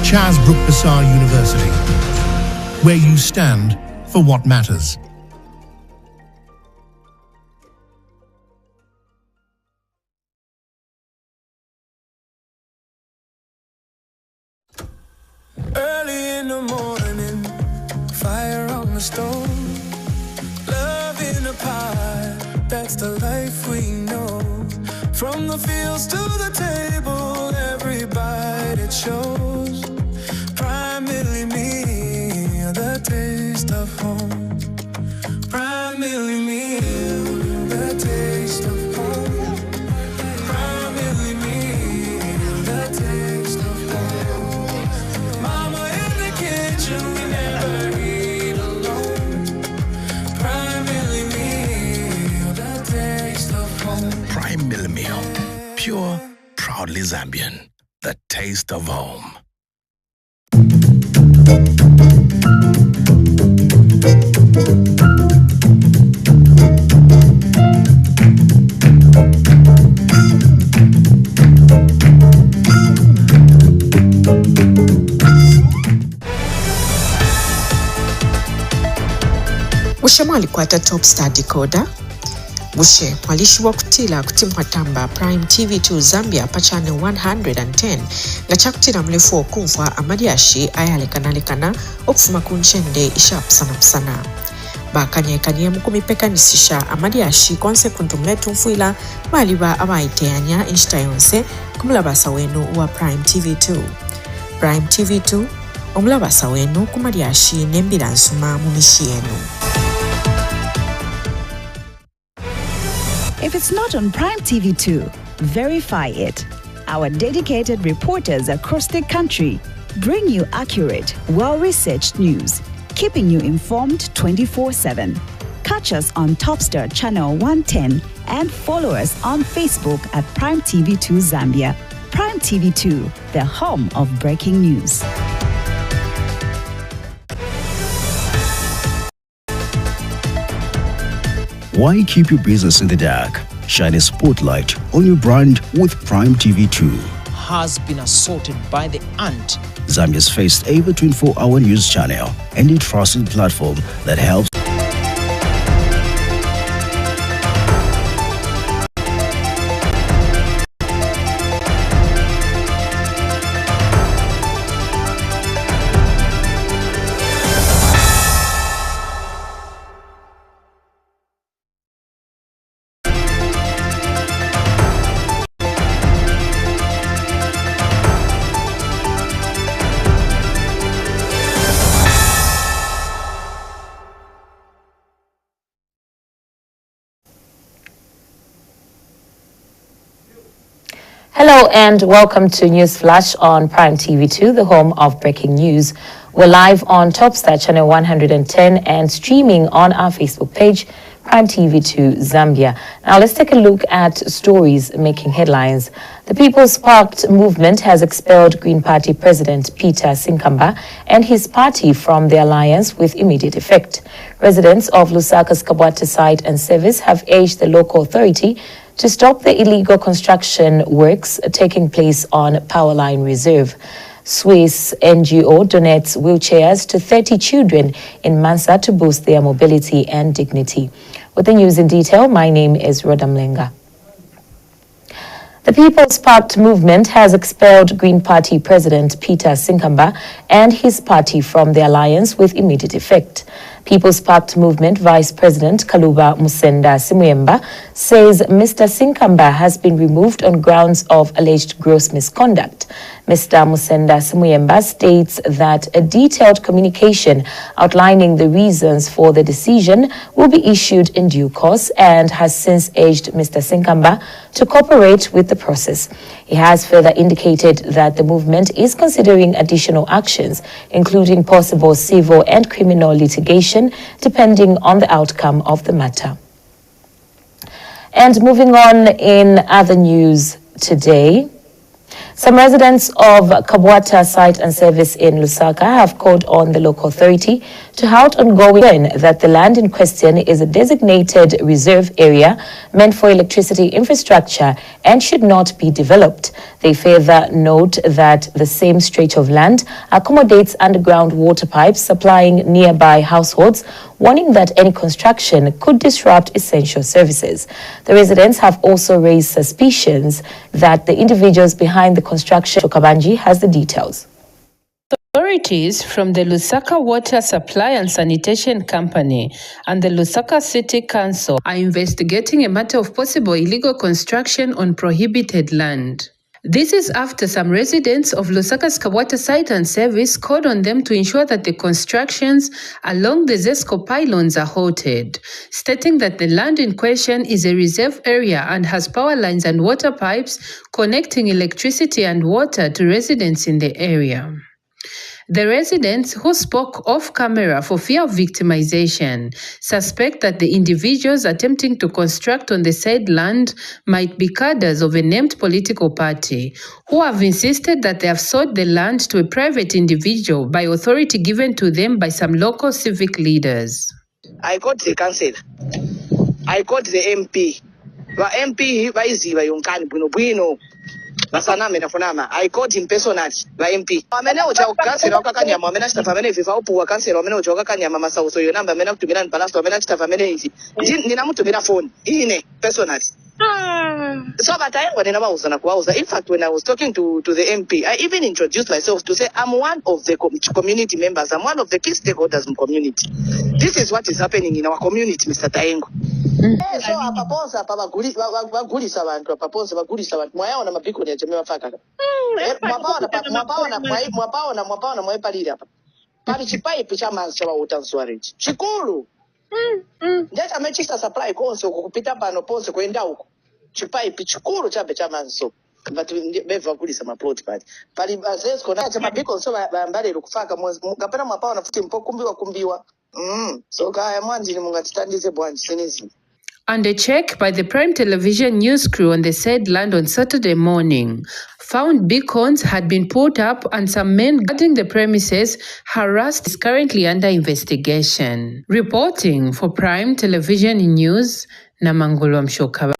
University, where you stand for what matters. Early in the morning, fire on the stove, love in a pie, that's the life we know. From the fields to the table, every bite it shows. Primarily me, the taste of home. Primarily me, the taste of home. Primarily me, the taste of home. Mama in the kitchen, we never eat alone. Primarily me, the taste of home. Primarily meal, pure, proudly Zambian, the taste of home. Bushe mwalikwata Top Star Decoder. Bushe mwalishiwa kutila kutimwatamba Prime TV2 Zambia pa channel 110 nga chakutila mlefu okumfwa amadiashi ayalekanalekana okufuma kunchende ishapusana. Bakanyekanye mukumipekanisisha amadiashi konse kuntumletu mfuila maliba abaiteanya inshita yonse kumulabasa wenu wa Prime TV2. Prime TV2 omulabasa wenu kumadiashi nembila nsuma mumishi yenu. If it's not on Prime TV2, verify it. Our dedicated reporters across the country bring you accurate, well-researched news, keeping you informed 24/7. Catch us on Topstar Channel 110 and follow us on Facebook at Prime TV2 Zambia. Prime TV2, the home of breaking news. Why keep your business in the dark? Shine a spotlight on your brand with Prime TV2. Has been assaulted by the ant. Zambia's first ever 24-hour news channel and a trusted platform that helps. Hello and welcome to News Flash on Prime TV2, the home of breaking news. We're live on Topstar Channel 110 and streaming on our Facebook page, Prime TV2 Zambia. Now let's take a look at stories making headlines. The People's Parked movement has expelled Green Party President Peter Sinkamba and his party from the alliance with immediate effect. Residents of Lusaka's Kabwata site and service have urged the local authority to stop the illegal construction works taking place on Powerline Reserve. Swiss NGO donates wheelchairs to 30 children in Mansa to boost their mobility and dignity. With the news in detail, my name is Rhoda Mlenga. The People's Parked movement has expelled Green Party President Peter Sinkamba and his party from the alliance with immediate effect. People's Parked movement Vice President Kaluba Musenda Simuyemba says Mr. Sinkamba has been removed on grounds of alleged gross misconduct. Mr. Musenda Simuyemba states that a detailed communication outlining the reasons for the decision will be issued in due course and has since urged Mr. Sinkamba to cooperate with the process. He has further indicated that the movement is considering additional actions, including possible civil and criminal litigation, depending on the outcome of the matter. And moving on in other news today, Some residents of Kabwata Site and Service in Lusaka have called on the local authority to halt ongoing that the land in question is a designated reserve area meant for electricity infrastructure and should not be developed. They further note that the same stretch of land accommodates underground water pipes supplying nearby households, warning that any construction could disrupt essential services. The residents have also raised suspicions that the individuals behind the construction. Kabanji has the details. Authorities from the Lusaka Water Supply and Sanitation Company and the Lusaka City Council are investigating a matter of possible illegal construction on prohibited land. This is after some residents of Lusaka's Kabwata Site and Service called on them to ensure that the constructions along the ZESCO pylons are halted, stating that the land in question is a reserve area and has power lines and water pipes connecting electricity and water to residents in the area. The residents, who spoke off camera for fear of victimization, suspect that the individuals attempting to construct on the said land might be cadres of a named political party, who have insisted that they have sold the land to a private individual by authority given to them by some local civic leaders. I got the council. I got the MP. The MP waiziva yonkani bwino. I called him personally by MP. Amene ucha ukansela wakakanyama amene achita pamene viva upu wakansela amene ucha wakakanyama masauso yo namba amene akutumira mpalasto amene achita pamene izi. Ninamutumira phone ine personally. So but I when I in fact when I was talking to the MP, I even introduced myself to say I'm one of the community members. I'm one of the key stakeholders in community. This is what is happening in our community, Mr. Taengo. So apaponza bagulisa abantu apaponza bagulisa abantu mwayaona mabiko ni ajeme mafaka mwapaona mwepalira hapa pali chipaipu cha manzi cha water storage chikulu ndeta mechista supply konse kupita pano ponse kwenda huko chipaipu chikulu cha manzi so but beva bagulisa maplot pali ZESCO na cha mabiko so mbale kufaka kapena mwapaona futi kumbiwa so kaya mwanji ni mungatitandize bwanji sinizi. And a check by the Prime Television news crew on the said land on Saturday morning found beacons had been put up and some men guarding the premises harassed is currently under investigation. Reporting for Prime Television News, Namangolo Mshokaba.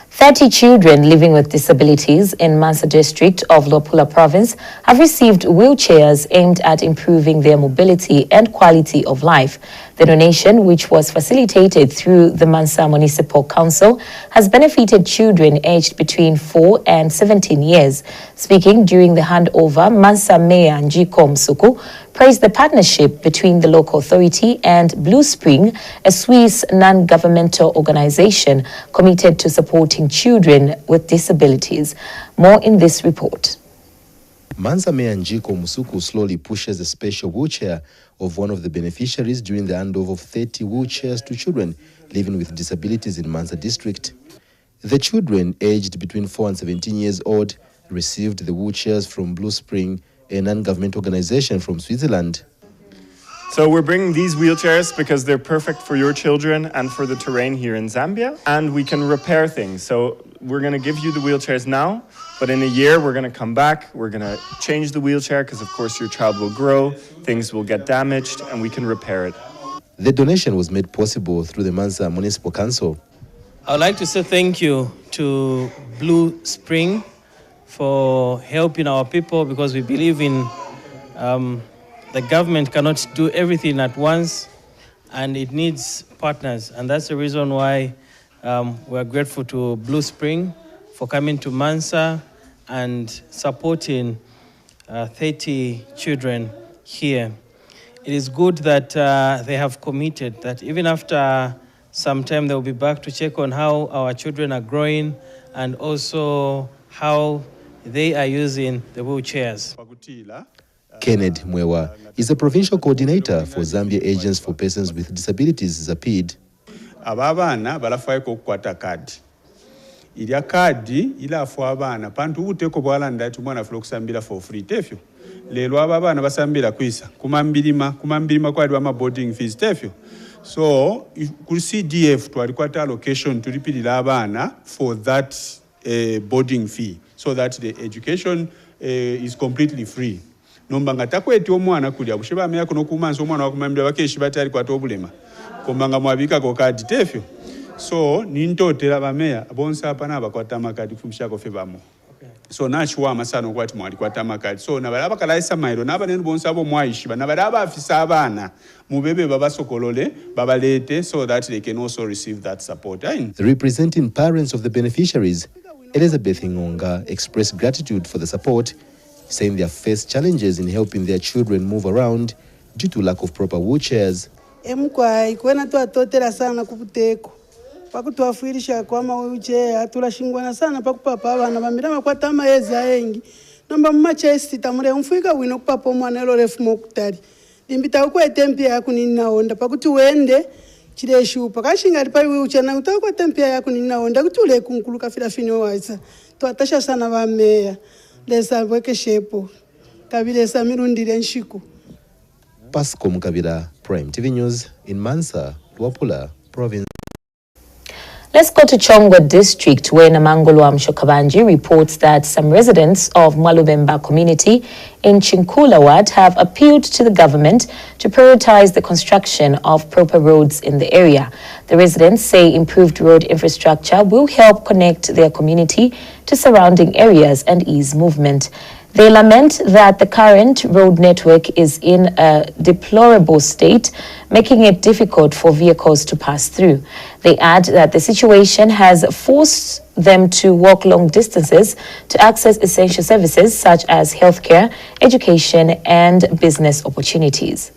30 children living with disabilities in Mansa district of Lopula province have received wheelchairs aimed at improving their mobility and quality of life. The donation, which was facilitated through the Mansa Municipal Council, has benefited children aged between 4 and 17 years. Speaking during the handover, Mansa Mayor Njiko Msuku praised the partnership between the local authority and Blue Spring, a Swiss non-governmental organization committed to supporting children with disabilities. More in this report. Mansa Mayor Njiko Msuku slowly pushes a special wheelchair of one of the beneficiaries during the handover of 30 wheelchairs to children living with disabilities in Mansa district. The children, aged between 4 and 17 years old, received the wheelchairs from Blue Spring, a non-government organization from Switzerland. So we're bringing these wheelchairs because they're perfect for your children and for the terrain here in Zambia, and we can repair things. So we're going to give you the wheelchairs now, but in a year we're going to come back, we're going to change the wheelchair because of course your child will grow, things will get damaged, and we can repair it. The donation was made possible through the Mansa Municipal Council. I would like to say thank you to Blue Spring for helping our people, because we believe in the government cannot do everything at once and it needs partners. And that's the reason why we're grateful to Blue Spring for coming to Mansa and supporting 30 children here. It is good that they have committed that even after some time they'll be back to check on how our children are growing and also how they are using the wheelchairs. Kenneth Mwewa is a provincial coordinator for Zambia Agents for Persons with Disabilities, ZAPID. Ababana balafaiko kukwata kadi. Ilia kadi ila afu abana pantu uteko bwala ndaitu mwana filo kusambila for free tefyo. Lelo ababana basambila kuisa kumambirima kwa adwama boarding fees tefyo. So kuli CDF tuwalikwata allocation tulipilila abana for that boarding fee. so that the education is completely free. Nombanga takweti omwana kulya busheba meya kuno kumanso omwana wakumambira bakeshi batali kwata obulema kombanga mwabika ko kadi tefyo so nintotera bameya bonsa apana abakwata amakadi kufumishako fe bamo so nachiwa amasano kwati mwali kwata amakadi so nabalaba kalaisa mairo nabanene bonsa abo mwaishiba nabalaba afisa abana mubebe babasokolole babalete so that they can also receive that support. Representing parents of the beneficiaries, Elizabeth Ngonga expressed gratitude for the support, saying they have faced challenges in helping their children move around due to lack of proper wheelchairs. Emkwai kwena twatotera sana kubuteko pakutwafuirisha kwama wheelchair atulashingwana sana pakupapa abana bamira makwata amaezi ayengi namba mumachesi tamure umfika wino kupapa omwana elo refu mokutari limbita ukwete mpia yaku ninaonda pakuti wende chireshu pakashinga ali pai wheelchair na utakwete mpia yaku ninaonda kuti ule kunkuluka filafini waisa twatasha sana bameya lesa bweke shepo kabile samirundire nshiku. Pasco Mukabira, Prime TV News in Mansa, Luapula Province. Let's go to Chongwe District, where Namangolwa Mshokabanji reports that some residents of Mwalubemba community in Chinkula Ward have appealed to the government to prioritize the construction of proper roads in the area. The residents say improved road infrastructure will help connect their community to surrounding areas and ease movement. They lament that the current road network is in a deplorable state, making it difficult for vehicles to pass through. They add that the situation has forced them to walk long distances to access essential services such as healthcare, education, and business opportunities.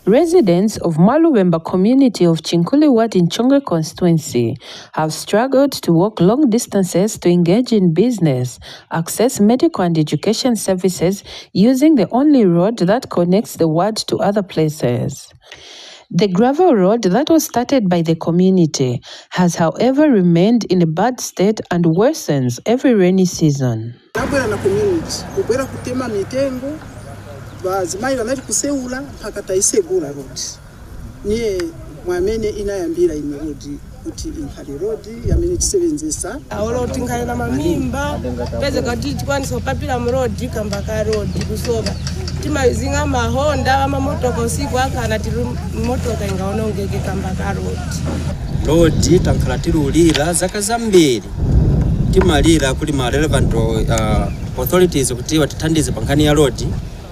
Residents of Mwalubemba community of Chinkuli Ward in Chongwe constituency have struggled to walk long distances to engage in business, access medical and education services using the only road that connects the ward to other places. The gravel road that was started by the community has, however, remained in a bad state and worsens every rainy season. Bazimaira nari kuseula mpaka taisegura road niye mwamene inayambira ime road kuti inkali road yamene chisebenzesa awolo tinkali na mamimba peze kati tikwanisa papira mu road kambaka road kusoba timazinga mahonda ama motoka usiku akana tiri motoka ingaonongeke kambaka road tankala tirulira zaka zambiri timalira kuli ma relevant authorities kuti watithandize pankani ya road.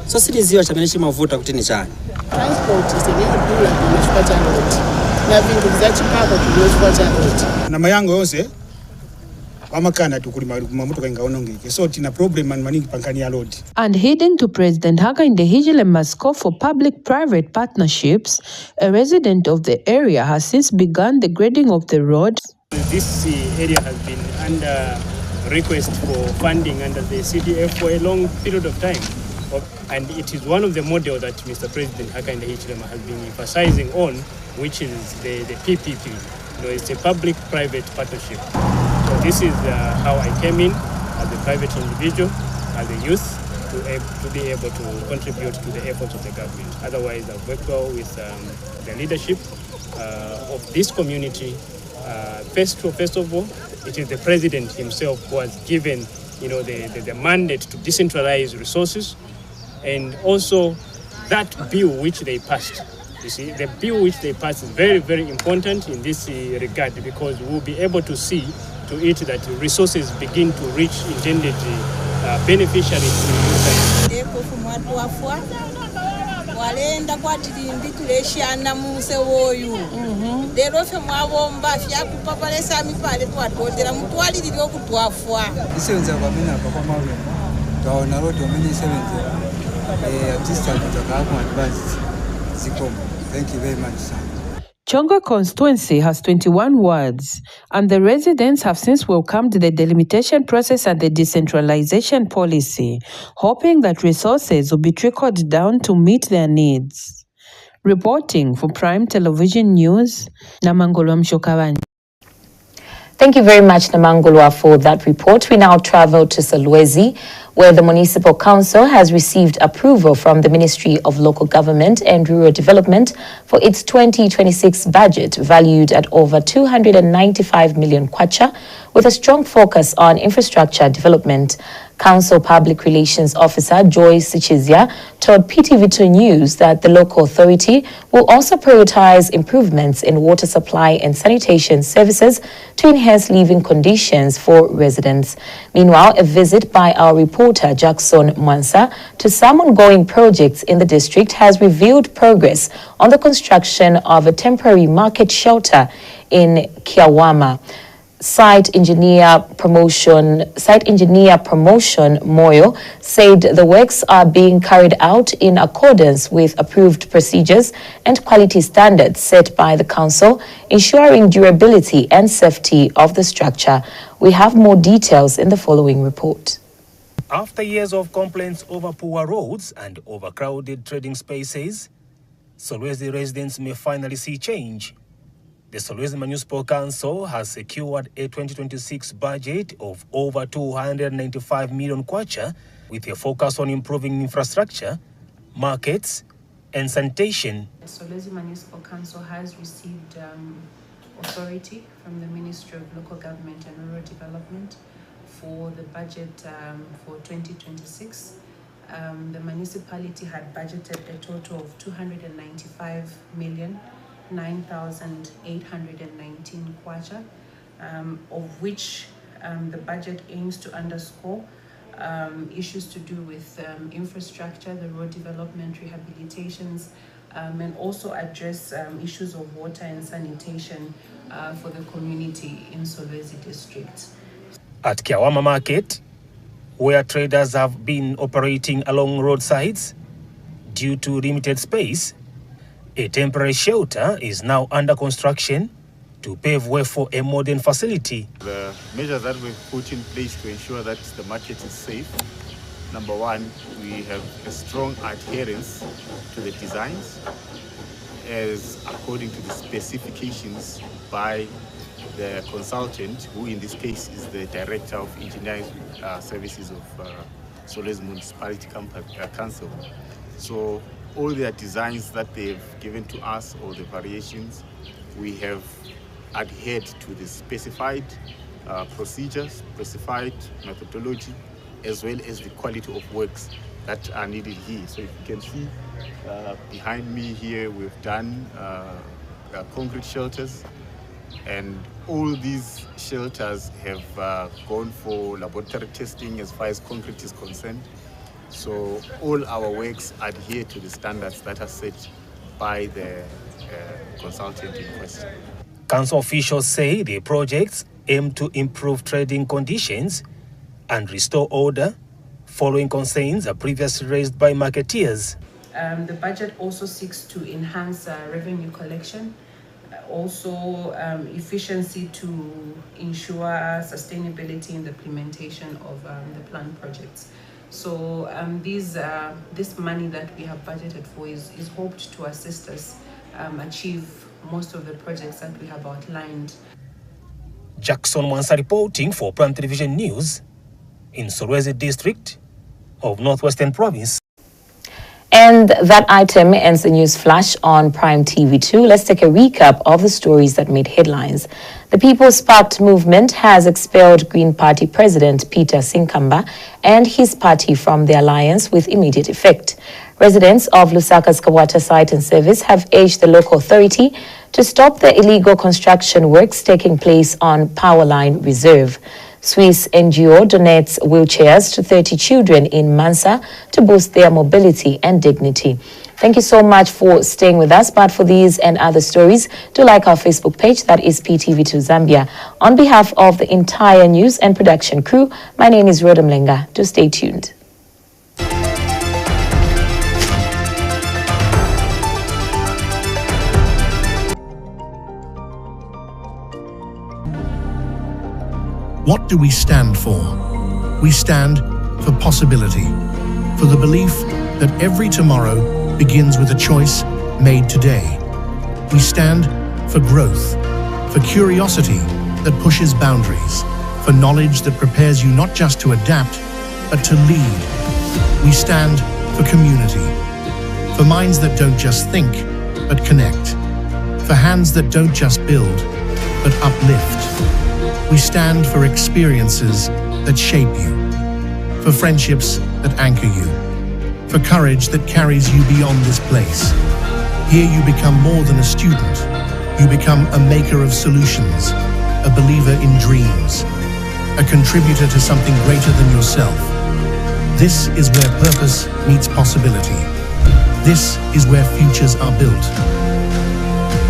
So siliziwa chamene chimavuta kuti ni chani. Transport isenekudula kuchifukwa cha road. Na vindu zachipaka kuchifukwa cha road. Na mayango yose wamakana tukuli mamotoka ingaonongeke. So tina problem maningi pankani ya road. And heading to President Hakainde Ndehijile Masco for public-private partnerships, a resident of the area has since begun the grading of the road. This area has been under request for funding under the CDF for a long period of time. And it is one of the models that Mr. President Hakainde Ndehijile has been emphasizing on, which is the PPP. It's a public-private partnership. So this is how I came in as a private individual, as a youth, to be able to contribute to the efforts of the government. Otherwise, I've worked well with the leadership of this community. First of all, it is the president himself who has given, the mandate to decentralize resources. And also that bill which they passed. You see, the bill which they passed is very, very important in this regard, because we'll be able to see to it that resources begin to reach intended beneficiaries. Walenda kwatilimbi tuleshana muse woyu lero fe mwabomba fyakupapalesa mipale twatotera mutwalirire okutwafwa isenza kwamina papa mawe taona road omini isenza assistant takako advance zikomo. Thank you very much, sir. Chongwe constituency has 21 wards, and the residents have since welcomed the delimitation process and the decentralization policy, hoping that resources will be trickled down to meet their needs. Reporting for Prime Television News, Namangolwa Mshokabanji. Thank you very much, Namangolwa, for that report. We now travel to Solwezi, where the Municipal Council has received approval from the Ministry of Local Government and Rural Development for its 2026 budget valued at over 295 million kwacha, with a strong focus on infrastructure development. Council Public Relations Officer Joy Sichizia told PTV2 News that the local authority will also prioritize improvements in water supply and sanitation services to enhance living conditions for residents. Meanwhile, a visit by our reporter Jackson Mwansa to some ongoing projects in the district has revealed progress on the construction of a temporary market shelter in Kiawama. Site engineer promotion Moyo said the works are being carried out in accordance with approved procedures and quality standards set by the council, ensuring durability and safety of the structure. We have more details in the following report. After years of complaints over poor roads and overcrowded trading spaces, Solwezi residents may finally see change. The Solwezi Municipal Council has secured a 2026 budget of over 295 million kwacha, with a focus on improving infrastructure, markets, and sanitation. The Solwezi Municipal Council has received authority from the Ministry of Local Government and Rural Development for the budget for 2026. The municipality had budgeted a total of 295,009,819 kwacha, of which the budget aims to underscore issues to do with infrastructure, the road development, rehabilitations, and also address issues of water and sanitation for the community in Solwezi district. At Kiawama Market, where traders have been operating along roadsides due to limited space, a temporary shelter is now under construction to pave way for a modern facility. The measures that we've put in place to ensure that the market is safe: number one, we have a strong adherence to the designs as according to the specifications by the consultant, who in this case is the Director of Engineering Services of Solwezi Municipality Council. So all their designs that they've given to us, or the variations, we have adhered to the specified procedures, specified methodology, as well as the quality of works that are needed here. So if you can see behind me here, we've done concrete shelters, and all these shelters have gone for laboratory testing as far as concrete is concerned. So all our works adhere to the standards that are set by the consultant in question. Council officials say the projects aim to improve trading conditions and restore order following concerns previously raised by marketeers. The budget also seeks to enhance revenue collection, also efficiency to ensure sustainability in the implementation of the planned projects. So this money that we have budgeted for is hoped to assist us achieve most of the projects that we have outlined. Jackson Mwansa reporting for Prime Television News in Solwezi District of Northwestern Province. And that item ends the news flash on Prime TV2. Let's take a recap of the stories that made headlines. The People's Pact movement has expelled Green Party President Peter Sinkamba and his party from the alliance with immediate effect. Residents of Lusaka's Kawata site and service have urged the local authority to stop the illegal construction works taking place on Powerline Reserve. Swiss NGO donates wheelchairs to 30 children in Mansa to boost their mobility and dignity. Thank you so much for staying with us. But for these and other stories, do like our Facebook page, that is PTV2 Zambia. On behalf of the entire news and production crew, my name is Rhoda Mlenga. Do stay tuned. What do we stand for? We stand for possibility, for the belief that every tomorrow begins with a choice made today. We stand for growth, for curiosity that pushes boundaries, for knowledge that prepares you not just to adapt, but to lead. We stand for community, for minds that don't just think, but connect, for hands that don't just build, but uplift. We stand for experiences that shape you, for friendships that anchor you, for courage that carries you beyond this place. Here you become more than a student. You become a maker of solutions, a believer in dreams, a contributor to something greater than yourself. This is where purpose meets possibility. This is where futures are built.